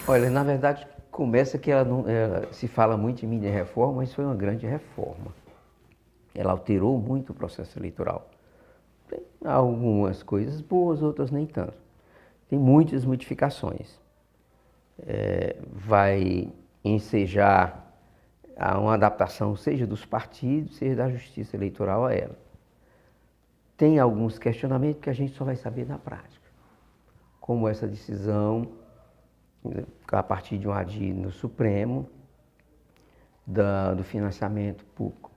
Olha, na verdade, começa que se fala muito em mini reforma, mas foi uma grande reforma. Ela alterou muito o processo eleitoral. Tem algumas coisas boas, outras nem tanto. Tem muitas modificações. Vai ensejar uma adaptação, seja dos partidos, seja da justiça eleitoral a ela. Tem alguns questionamentos que a gente só vai saber na prática. Como essa decisão, a partir de um ADI no Supremo, do financiamento público,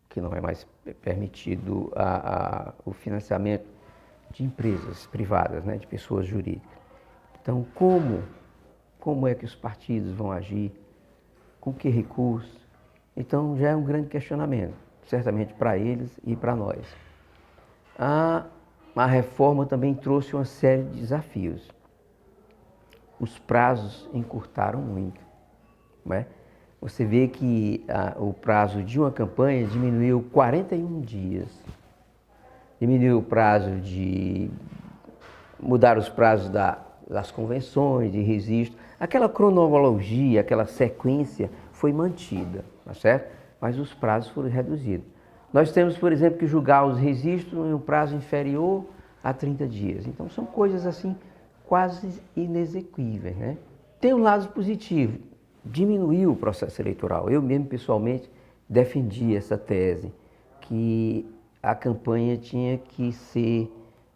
que não é mais permitido o financiamento de empresas privadas, né, de pessoas jurídicas. Então, como é que os partidos vão agir? Com que recursos? Então, já é um grande questionamento, certamente para eles e para nós. A reforma também trouxe uma série de desafios. Os prazos encurtaram muito, né? Você vê que o prazo de uma campanha diminuiu 41 dias. Diminuiu o prazo de mudar os prazos das convenções, de registro. Aquela cronologia, aquela sequência foi mantida, tá certo? Mas os prazos foram reduzidos. Nós temos, por exemplo, que julgar os registros em um prazo inferior a 30 dias. Então, são coisas assim quase inexequíveis, né? Tem um lado positivo, diminuiu o processo eleitoral. Eu mesmo, pessoalmente, defendi essa tese, que a campanha tinha que ser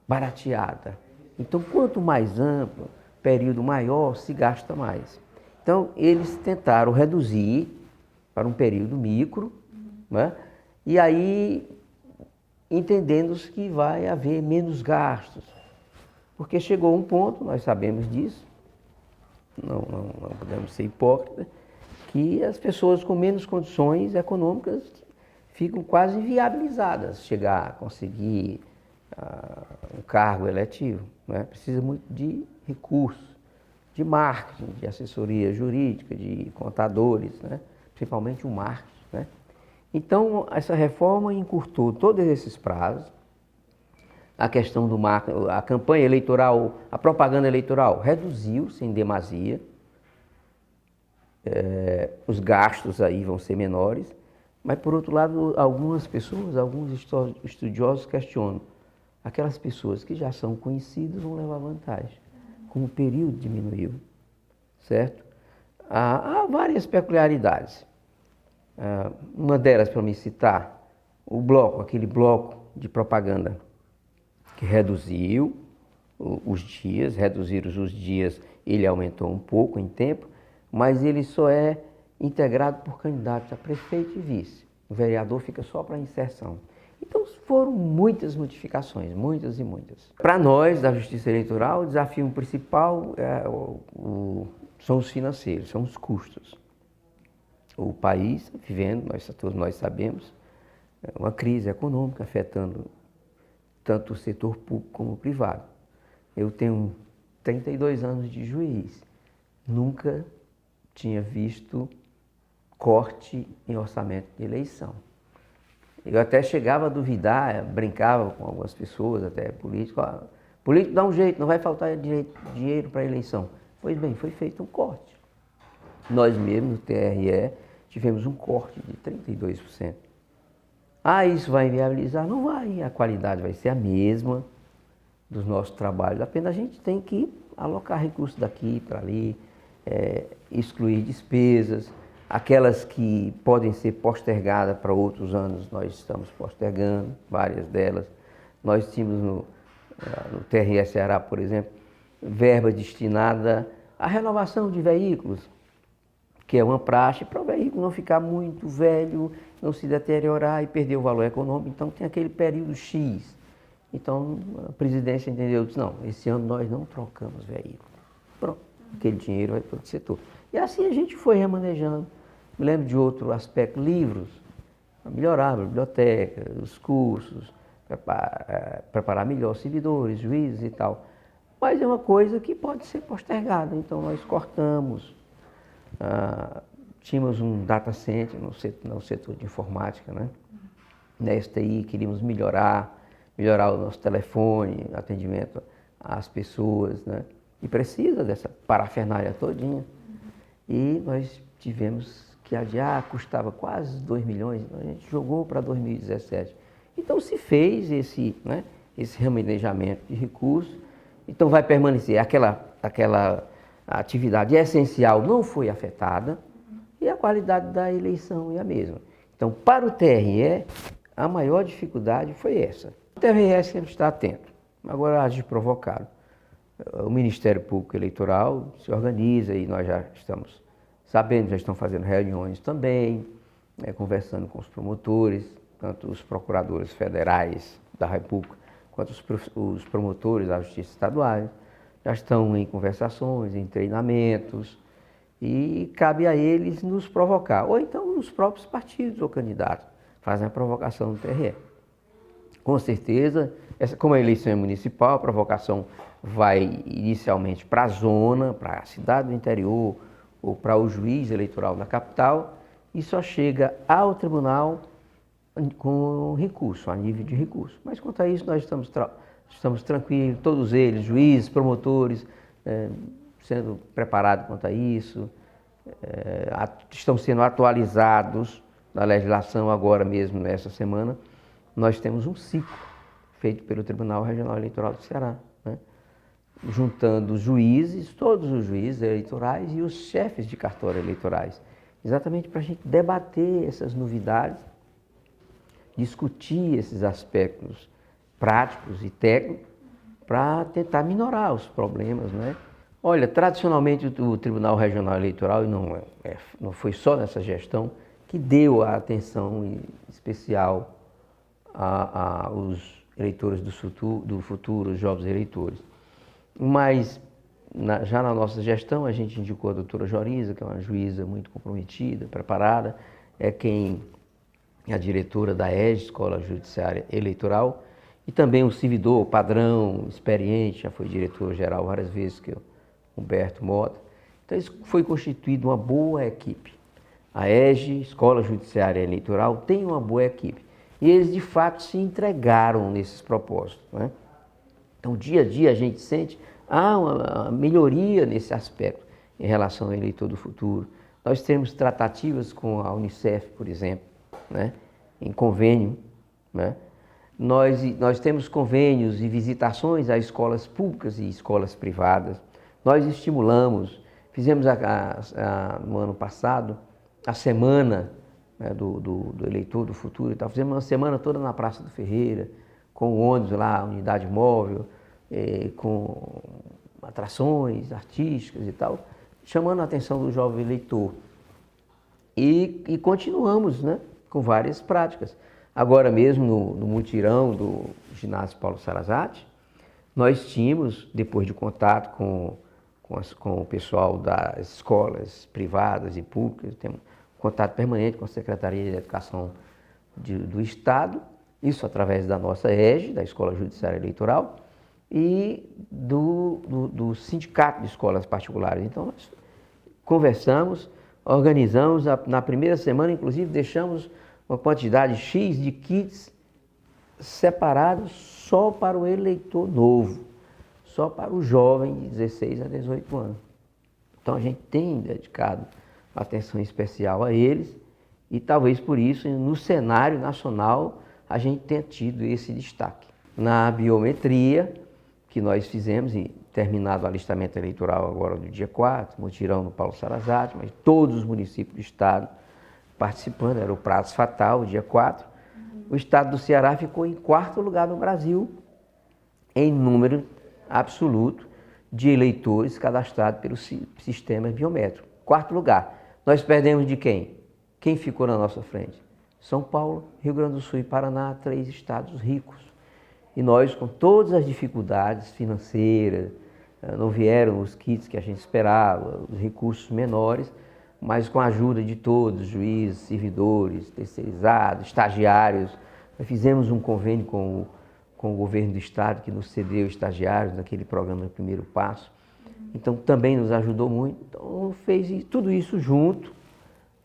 barateada. Então, quanto mais amplo, período maior, se gasta mais. Então, eles tentaram reduzir para um período micro, né? E aí, entendendo-se que vai haver menos gastos. Porque chegou um ponto, nós sabemos disso, não podemos ser hipócritas, que as pessoas com menos condições econômicas ficam quase inviabilizadas chegar a conseguir um cargo eletivo, né? Precisa muito de recursos, de marketing, de assessoria jurídica, de contadores, né? Principalmente o marketing, né? Então, essa reforma encurtou todos esses prazos. A questão do marketing, a campanha eleitoral, a propaganda eleitoral reduziu-se em demasia. Os gastos aí vão ser menores, mas por outro lado, algumas pessoas, alguns estudiosos questionam. Aquelas pessoas que já são conhecidas vão levar vantagem, como o período diminuiu, certo? Há várias peculiaridades. Uma delas, para me citar, aquele bloco de propaganda que reduziram os dias, ele aumentou um pouco em tempo, mas ele só é integrado por candidatos a prefeito e vice. O vereador fica só para inserção. Então foram muitas modificações, muitas e muitas. Para nós, da Justiça Eleitoral, o desafio principal são os financeiros, são os custos. O país vivendo, todos nós sabemos, uma crise econômica afetando tanto o setor público como o privado. Eu tenho 32 anos de juiz, nunca tinha visto corte em orçamento de eleição. Eu até chegava a duvidar, brincava com algumas pessoas, até político, político dá um jeito, não vai faltar dinheiro para a eleição. Pois bem, foi feito um corte. Nós mesmos, no TRE, tivemos um corte de 32%. Isso vai inviabilizar? Não vai, a qualidade vai ser a mesma dos nossos trabalhos, apenas a gente tem que alocar recursos daqui para ali, excluir despesas, aquelas que podem ser postergadas para outros anos, nós estamos postergando, várias delas. Nós tínhamos no TRE Ceará, por exemplo, verba destinada à renovação de veículos, que é uma praxe para o veículo não ficar muito velho, não se deteriorar e perder o valor econômico. Então tem aquele período X. Então a presidência entendeu, disse, não, esse ano nós não trocamos veículo. Pronto, aquele dinheiro vai para outro setor. E assim a gente foi remanejando. Me lembro de outro aspecto, livros, para melhorar a biblioteca, os cursos, preparar melhor servidores, juízes e tal. Mas é uma coisa que pode ser postergada, então nós cortamos. Tínhamos um data center no setor de informática, né? Na STI, queríamos melhorar o nosso telefone, atendimento às pessoas, né? e precisa dessa parafernália todinha. E nós tivemos que adiar, custava quase 2 milhões, então a gente jogou para 2017. Então se fez esse remanejamento de recursos, então vai permanecer aquela atividade essencial não foi afetada e a qualidade da eleição é a mesma. Então, para o TRE, a maior dificuldade foi essa. O TRE sempre está atento, agora age provocado. O Ministério Público Eleitoral se organiza e nós já estamos sabendo, já estão fazendo reuniões também, conversando com os promotores, tanto os procuradores federais da República, quanto os promotores da Justiça Estadual, já estão em conversações, em treinamentos, e cabe a eles nos provocar, ou então os próprios partidos ou candidatos fazem a provocação do TRE. Com certeza, como a eleição é municipal, a provocação vai inicialmente para a zona, para a cidade do interior, ou para o juiz eleitoral da capital, e só chega ao tribunal com recurso, a nível de recurso. Mas quanto a isso, nós estamos tranquilos, todos eles, juízes, promotores, sendo preparados quanto a isso, estão sendo atualizados na legislação agora mesmo, nessa semana. Nós temos um ciclo feito pelo Tribunal Regional Eleitoral do Ceará, juntando os juízes, todos os juízes eleitorais e os chefes de cartório eleitorais, exatamente para a gente debater essas novidades, discutir esses aspectos práticos e técnicos para tentar minorar os problemas, Olha, tradicionalmente o Tribunal Regional Eleitoral, e não foi só nessa gestão, que deu a atenção especial aos eleitores do futuro, os jovens eleitores. Mas já na nossa gestão a gente indicou a doutora Joriza, que é uma juíza muito comprometida, preparada, a diretora da EJE, Escola Judiciária Eleitoral, e também um servidor padrão, experiente, já foi diretor-geral várias vezes, que é o Humberto Mota. Então isso foi constituído uma boa equipe. A EJE, Escola Judiciária Eleitoral, tem uma boa equipe. E eles de fato se entregaram nesses propósitos, Então dia a dia a gente sente uma melhoria nesse aspecto em relação ao eleitor do futuro. Nós temos tratativas com a Unicef, por exemplo, em convênio, Nós temos convênios e visitações a escolas públicas e escolas privadas. Nós estimulamos, fizemos no ano passado a semana do eleitor do futuro e tal. Fizemos uma semana toda na Praça do Ferreira, com ônibus lá, unidade móvel, com atrações artísticas e tal, chamando a atenção do jovem eleitor. E continuamos, com várias práticas. Agora mesmo, no mutirão do ginásio Paulo Sarazate, nós tínhamos, depois de contato com o pessoal das escolas privadas e públicas, temos contato permanente com a Secretaria de Educação do Estado, isso através da nossa EJE, da Escola Judiciária Eleitoral, e do Sindicato de Escolas Particulares. Então, nós conversamos, organizamos, na primeira semana, inclusive, deixamos uma quantidade X de kits separados só para o eleitor novo, só para o jovem de 16 a 18 anos. Então a gente tem dedicado atenção especial a eles e talvez por isso no cenário nacional a gente tenha tido esse destaque. Na biometria que nós fizemos, e terminado o alistamento eleitoral agora do dia 4, mutirão no Paulo Sarazate, mas todos os municípios do estado participando, era o prazo fatal, dia 4. O estado do Ceará ficou em 4º lugar no Brasil, em número absoluto de eleitores cadastrados pelo sistema biométrico. 4º lugar. Nós perdemos de quem? Quem ficou na nossa frente? São Paulo, Rio Grande do Sul e Paraná, 3 estados ricos. E nós, com todas as dificuldades financeiras, não vieram os kits que a gente esperava, os recursos menores, mas com a ajuda de todos, juízes, servidores, terceirizados, estagiários, nós fizemos um convênio com o governo do estado, que nos cedeu estagiários naquele programa Primeiro Passo. Então, também nos ajudou muito. Então, fez tudo isso junto,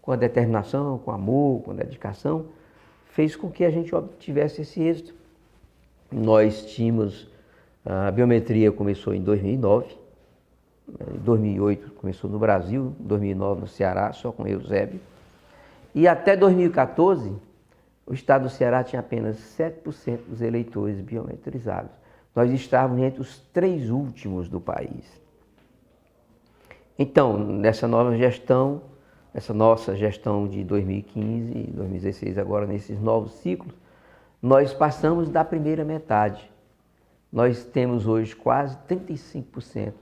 com a determinação, com amor, com dedicação, fez com que a gente obtivesse esse êxito. Nós tínhamos, a biometria começou em 2009, Em 2008 começou no Brasil, em 2009 no Ceará, só com Eusébio. E até 2014, o estado do Ceará tinha apenas 7% dos eleitores biometrizados. Nós estávamos entre os 3 últimos do país. Então, nessa nova gestão, essa nossa gestão de 2015 e 2016, agora nesses novos ciclos, nós passamos da primeira metade. Nós temos hoje quase 35%.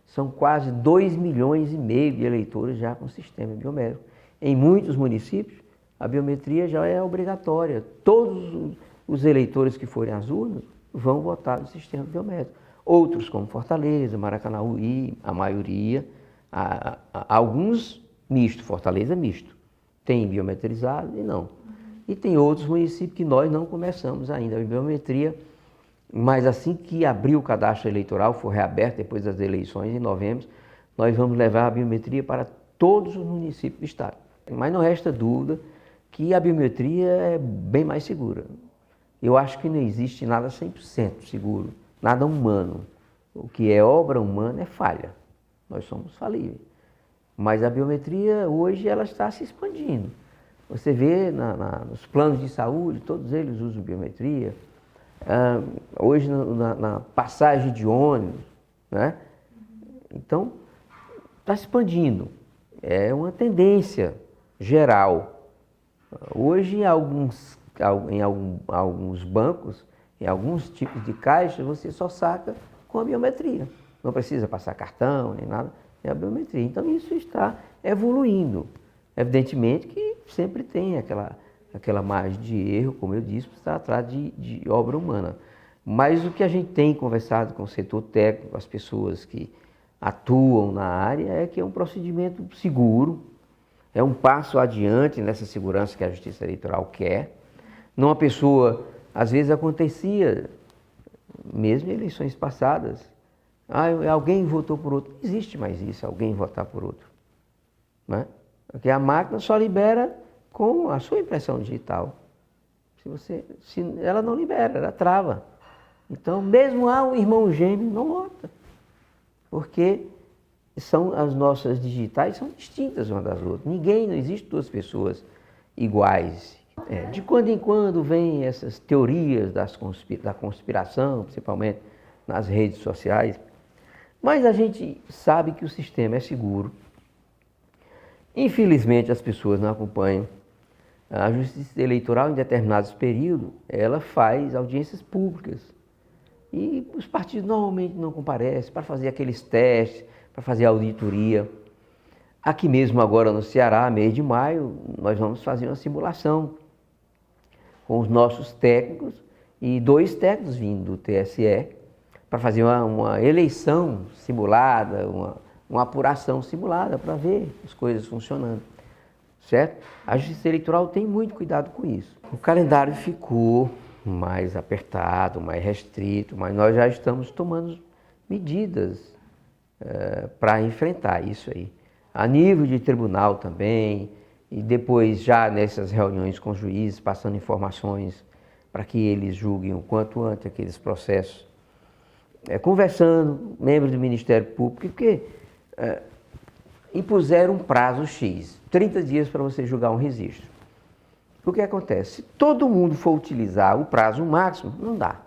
São quase 2,5 milhões de eleitores já com sistema biométrico. Em muitos municípios, a biometria já é obrigatória. Todos os eleitores que forem às urnas vão votar no sistema biométrico. Outros, como Fortaleza, Maracanaú, a maioria, alguns misto, Fortaleza misto. Tem biometrizado e não. E tem outros municípios que nós não começamos ainda a biometria, mas assim que abrir o cadastro eleitoral, for reaberto depois das eleições em novembro, nós vamos levar a biometria para todos os municípios do estado. Mas não resta dúvida que a biometria é bem mais segura. Eu acho que não existe nada 100% seguro, nada humano. O que é obra humana é falha. Nós somos falíveis. Mas a biometria hoje ela está se expandindo. Você vê nos planos de saúde, todos eles usam biometria. Hoje na passagem de ônibus, né? Então, está se expandindo. É uma tendência geral. Hoje, em alguns bancos, em alguns tipos de caixa, você só saca com a biometria. Não precisa passar cartão, nem nada, é a biometria. Então, isso está evoluindo. Evidentemente que sempre tem aquela margem de erro, como eu disse, está atrás de obra humana. Mas o que a gente tem conversado com o setor técnico, as pessoas que atuam na área, é que é um procedimento seguro, é um passo adiante nessa segurança que a Justiça Eleitoral quer. Não a pessoa, às vezes acontecia, mesmo em eleições passadas, alguém votou por outro. Não existe mais isso, alguém votar por outro. Né? Porque a máquina só libera com a sua impressão digital. Se ela não libera, ela trava. Então, mesmo um irmão gêmeo não vota. Porque as nossas digitais são distintas umas das outras. Não existe 2 pessoas iguais. De quando em quando vem essas teorias da conspiração, principalmente nas redes sociais. Mas a gente sabe que o sistema é seguro. Infelizmente, as pessoas não acompanham. A Justiça Eleitoral, em determinados períodos, ela faz audiências públicas. E os partidos normalmente não comparecem para fazer aqueles testes, para fazer auditoria. Aqui mesmo agora no Ceará, mês de maio, nós vamos fazer uma simulação com os nossos técnicos e 2 técnicos vindo do TSE para fazer uma eleição simulada, uma apuração simulada para ver as coisas funcionando, certo? A Justiça Eleitoral tem muito cuidado com isso. O calendário ficou mais apertado, mais restrito, mas nós já estamos tomando medidas para enfrentar isso aí. A nível de tribunal também, e depois já nessas reuniões com juízes, passando informações para que eles julguem o quanto antes aqueles processos. Conversando, membros do Ministério Público, porque impuseram um prazo X, 30 dias para você julgar um registro. O que acontece? Se todo mundo for utilizar o prazo máximo, não dá.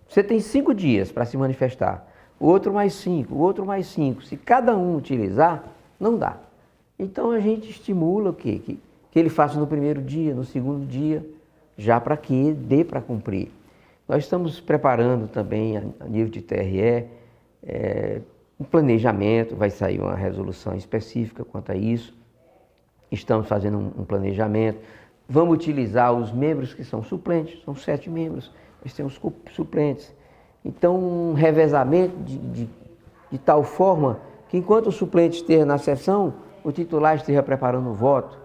Você tem 5 dias para se manifestar, o outro mais 5, o outro mais 5. Se cada um utilizar, não dá. Então a gente estimula o quê? Que ele faça no primeiro dia, no segundo dia, já para que dê para cumprir. Nós estamos preparando também, a nível de TRE, um planejamento, vai sair uma resolução específica quanto a isso. Estamos fazendo um planejamento. Vamos utilizar os membros que são suplentes, são 7 membros, nós temos suplentes. Então, um revezamento de tal forma que enquanto o suplente esteja na sessão, o titular esteja preparando o voto.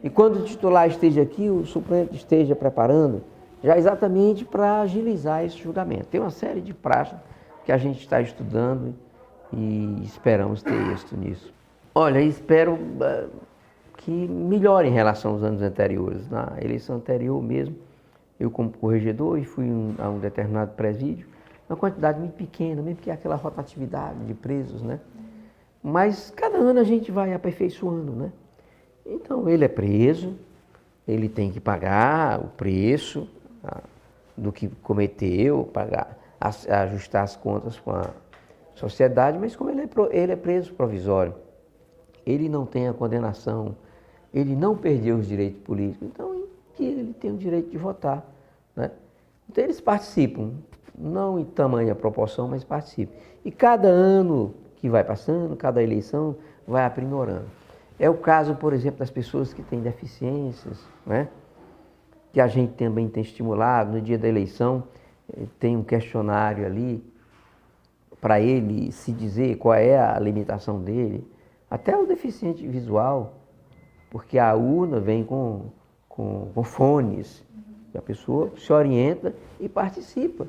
E quando o titular esteja aqui, o suplente esteja preparando, já exatamente para agilizar esse julgamento. Tem uma série de práticas que a gente está estudando e esperamos ter êxito nisso. Olha, espero que melhore em relação aos anos anteriores. Na eleição anterior mesmo, eu como corregedor e fui a um determinado presídio, uma quantidade muito pequena, mesmo que é aquela rotatividade de presos, né? Mas cada ano a gente vai aperfeiçoando, né? Então ele é preso, ele tem que pagar o preço do que cometeu, pagar, ajustar as contas com a sociedade, mas como ele é preso provisório, ele não tem a condenação, ele não perdeu os direitos políticos, então ele tem o direito de votar, né? Então eles participam, não em tamanha proporção, mas participam. E cada ano que vai passando, cada eleição vai aprimorando. É o caso, por exemplo, das pessoas que têm deficiências, né? Que a gente também tem estimulado. No dia da eleição, tem um questionário ali para ele se dizer qual é a limitação dele. Até o deficiente visual, porque a urna vem com fones. A pessoa se orienta e participa.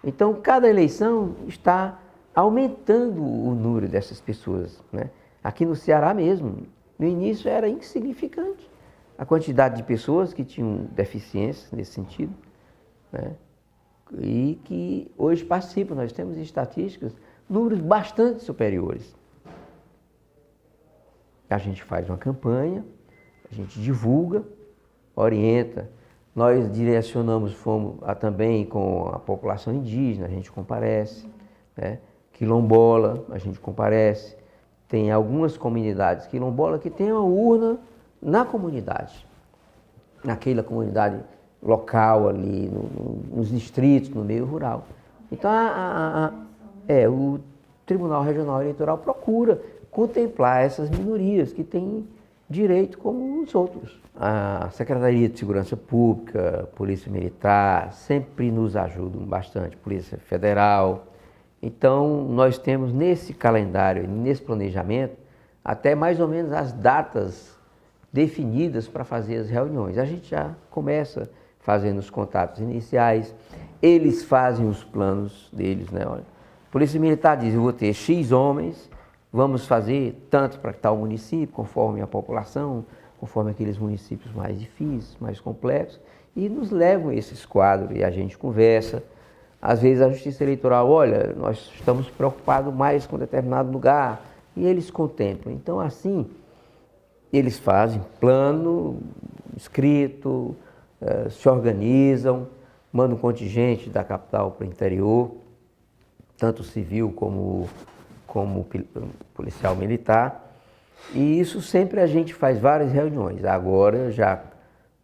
Então, cada eleição está aumentando o número dessas pessoas, né? Aqui no Ceará mesmo, no início era insignificante a quantidade de pessoas que tinham deficiências nesse sentido, né? E que hoje participam. Nós temos estatísticas, números bastante superiores. A gente faz uma campanha, a gente divulga, orienta. Nós direcionamos, fomos também com a população indígena, a gente comparece, né? Quilombola, a gente comparece. Tem algumas comunidades quilombola que tem uma urna na comunidade, naquela comunidade local ali, nos distritos, no meio rural. Então, o Tribunal Regional Eleitoral procura contemplar essas minorias que têm direito como os outros. A Secretaria de Segurança Pública, Polícia Militar, sempre nos ajudam bastante, Polícia Federal. Então, nós temos nesse calendário, nesse planejamento, até mais ou menos as datas definidas para fazer as reuniões. A gente já começa fazendo os contatos iniciais, eles fazem os planos deles, né? Olha, a Polícia Militar diz, eu vou ter X homens, vamos fazer tanto para tal município, conforme a população, conforme aqueles municípios mais difíceis, mais complexos, e nos levam esses quadros e a gente conversa. Às vezes a Justiça Eleitoral, olha, nós estamos preocupados mais com determinado lugar, e eles contemplam. Então, assim, eles fazem plano escrito, se organizam, mandam um contingente da capital para o interior, tanto civil como policial militar, e isso sempre a gente faz várias reuniões. Agora, já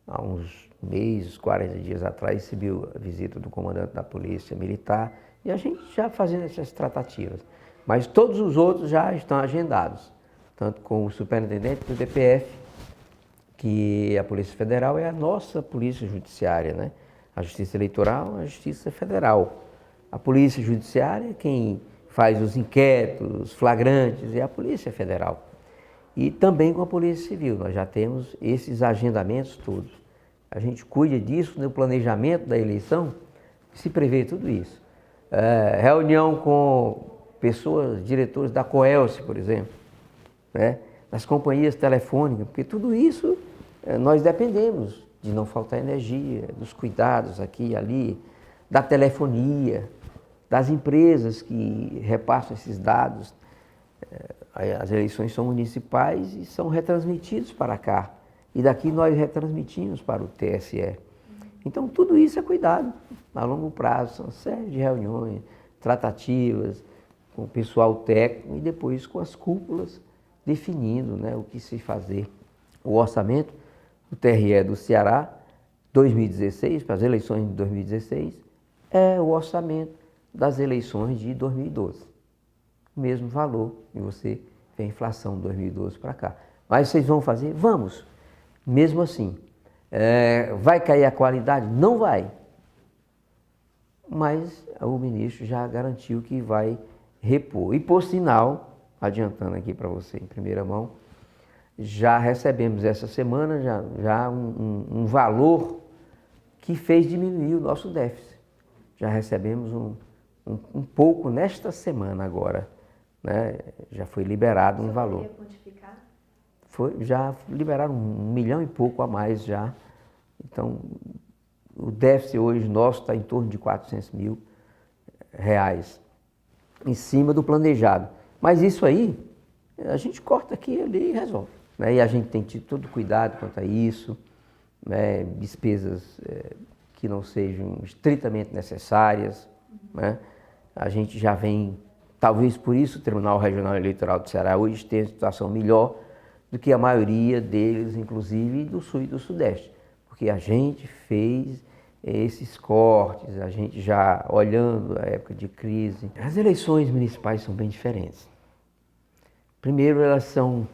há uns meses, 40 dias atrás, recebi a visita do comandante da Polícia Militar e a gente já fazendo essas tratativas. Mas todos os outros já estão agendados, tanto com o superintendente do DPF, que a Polícia Federal é a nossa polícia judiciária, né? A Justiça Eleitoral é a Justiça Federal. A Polícia Judiciária, quem faz os inquéritos, os flagrantes, é a Polícia Federal. E também com a Polícia Civil, nós já temos esses agendamentos todos. A gente cuida disso no planejamento da eleição, se prevê tudo isso. Reunião com pessoas, diretores da Coelce, por exemplo, né? Das companhias telefônicas, porque tudo isso nós dependemos de não faltar energia, dos cuidados aqui e ali, da telefonia, das empresas que repassam esses dados. As eleições são municipais e são retransmitidos para cá. E daqui nós retransmitimos para o TSE. Então, tudo isso é cuidado a longo prazo. São série de reuniões, tratativas com o pessoal técnico e depois com as cúpulas definindo, né, o que se fazer. O orçamento do TRE do Ceará, 2016, para as eleições de 2016, é o orçamento das eleições de 2012. O mesmo valor, e você vê a inflação de 2012 para cá. Mas vocês vão fazer? Vamos. Mesmo assim, vai cair a qualidade? Não vai. Mas o ministro já garantiu que vai repor. E por sinal, adiantando aqui para você em primeira mão, já recebemos essa semana já um valor que fez diminuir o nosso déficit. Já recebemos um pouco nesta semana agora, né? Já foi liberado um valor. Já liberaram 1 milhão e pouco a mais já. Então, o déficit hoje nosso está em torno de 400 mil. reais em cima do planejado. Mas isso aí, a gente corta aqui ali e resolve. Né? E a gente tem tido todo cuidado quanto a isso, né? Despesas que não sejam estritamente necessárias. Né? A gente já vem, talvez por isso o Tribunal Regional Eleitoral do Ceará hoje tem uma situação melhor do que a maioria deles, inclusive do Sul e do Sudeste. Porque a gente fez esses cortes, a gente já olhando a época de crise. As eleições municipais são bem diferentes. Primeiro, elas são,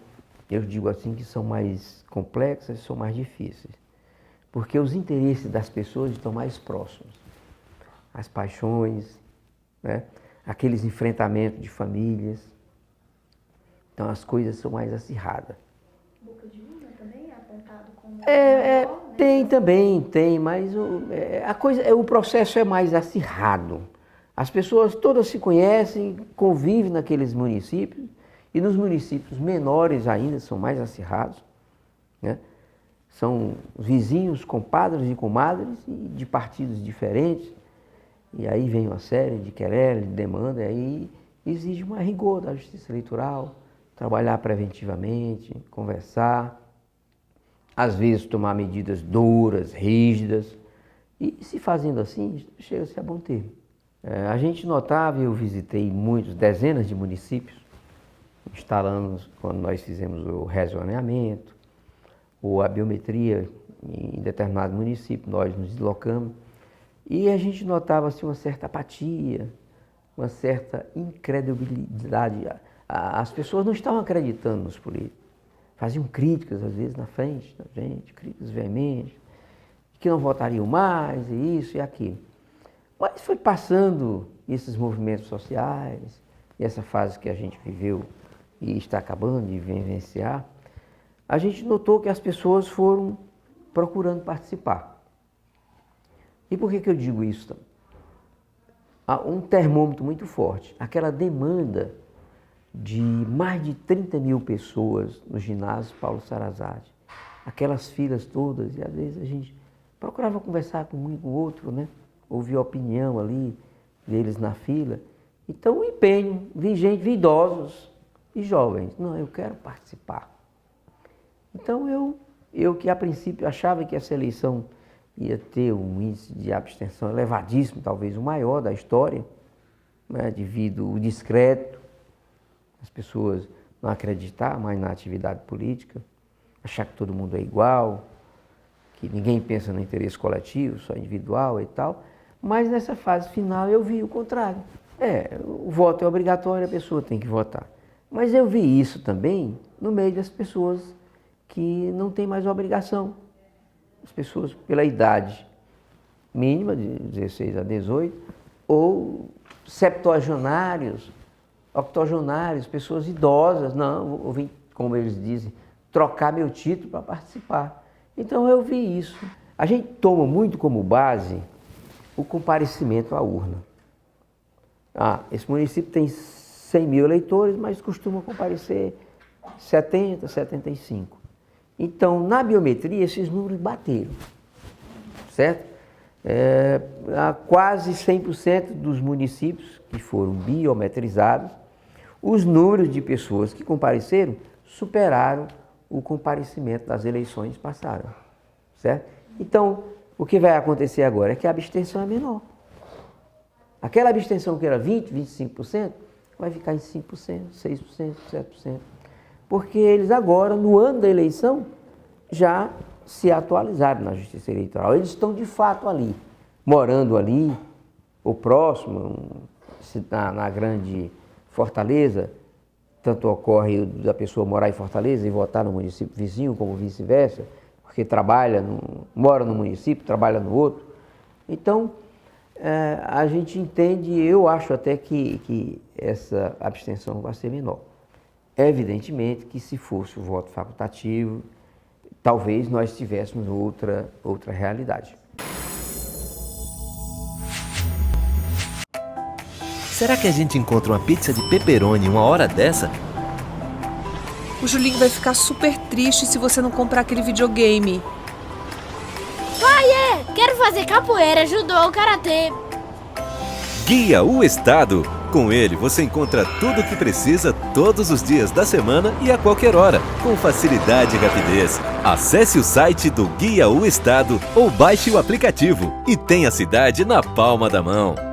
eu digo assim, que são mais complexas e são mais difíceis. Porque os interesses das pessoas estão mais próximos. As paixões, né? Aqueles enfrentamentos de famílias. Então as coisas são mais acirradas. Boca de urna também é apontado como tem também, tem, mas o processo é mais acirrado. As pessoas todas se conhecem, convivem naqueles municípios, e nos municípios menores ainda são mais acirrados, né? São vizinhos, compadres e comadres de partidos diferentes, e aí vem uma série de querelas, de demanda, e aí exige um rigor da justiça eleitoral, trabalhar preventivamente, conversar, às vezes tomar medidas duras, rígidas, e se fazendo assim, chega-se a bom termo. A gente notava, eu visitei dezenas de municípios, instalamos, quando nós fizemos o rezoneamento, ou a biometria em determinado município, nós nos deslocamos, e a gente notava assim, uma certa apatia, uma certa incredibilidade. As pessoas não estavam acreditando nos políticos. Faziam críticas, às vezes, na frente da gente, críticas veementes, que não votariam mais, e isso e aquilo. Mas foi passando esses movimentos sociais, e essa fase que a gente viveu e está acabando de vivenciar, a gente notou que as pessoas foram procurando participar. E por que eu digo isso? Há um termômetro muito forte, aquela demanda de mais de 30 mil pessoas no ginásio Paulo Sarazate, aquelas filas todas, e às vezes a gente procurava conversar com um e com o outro, né? Ouvir a opinião ali deles na fila. Então o empenho, vi idosos e jovens, não, eu quero participar. Então eu que a princípio achava que essa eleição ia ter um índice de abstenção elevadíssimo, talvez o maior da história, né? Devido ao descrédito, as pessoas não acreditar mais na atividade política, achar que todo mundo é igual, que ninguém pensa no interesse coletivo, só individual e tal. Mas nessa fase final eu vi o contrário. O voto é obrigatório, a pessoa tem que votar. Mas eu vi isso também no meio das pessoas que não têm mais obrigação. As pessoas pela idade mínima, de 16 a 18, ou septuagenários, octogenários, pessoas idosas, não, eu vim, como eles dizem, trocar meu título para participar. Então eu vi isso. A gente toma muito como base o comparecimento à urna. Esse município tem 100 mil eleitores, mas costuma comparecer 70, 75. Então, na biometria, esses números bateram, certo? Quase 100% dos municípios que foram biometrizados, os números de pessoas que compareceram superaram o comparecimento das eleições passadas, certo? Então, o que vai acontecer agora é que a abstenção é menor. Aquela abstenção que era 20%, 25%, vai ficar em 5%, 6%, 7%. Porque eles agora, no ano da eleição, já se atualizaram na Justiça Eleitoral. Eles estão de fato ali, morando ali, ou próximo, na grande Fortaleza. Tanto ocorre da pessoa morar em Fortaleza e votar no município vizinho, como vice-versa, porque mora no município, trabalha no outro. Então, a gente entende, eu acho até que essa abstenção vai ser menor. Evidentemente que se fosse o voto facultativo, talvez nós tivéssemos outra realidade. Será que a gente encontra uma pizza de pepperoni uma hora dessa? O Julinho vai ficar super triste se você não comprar aquele videogame. Pai, quero fazer capoeira, judô, karatê. Guia O Estado. Com ele você encontra tudo o que precisa todos os dias da semana e a qualquer hora, com facilidade e rapidez. Acesse o site do Guia O Estado ou baixe o aplicativo e tenha a cidade na palma da mão.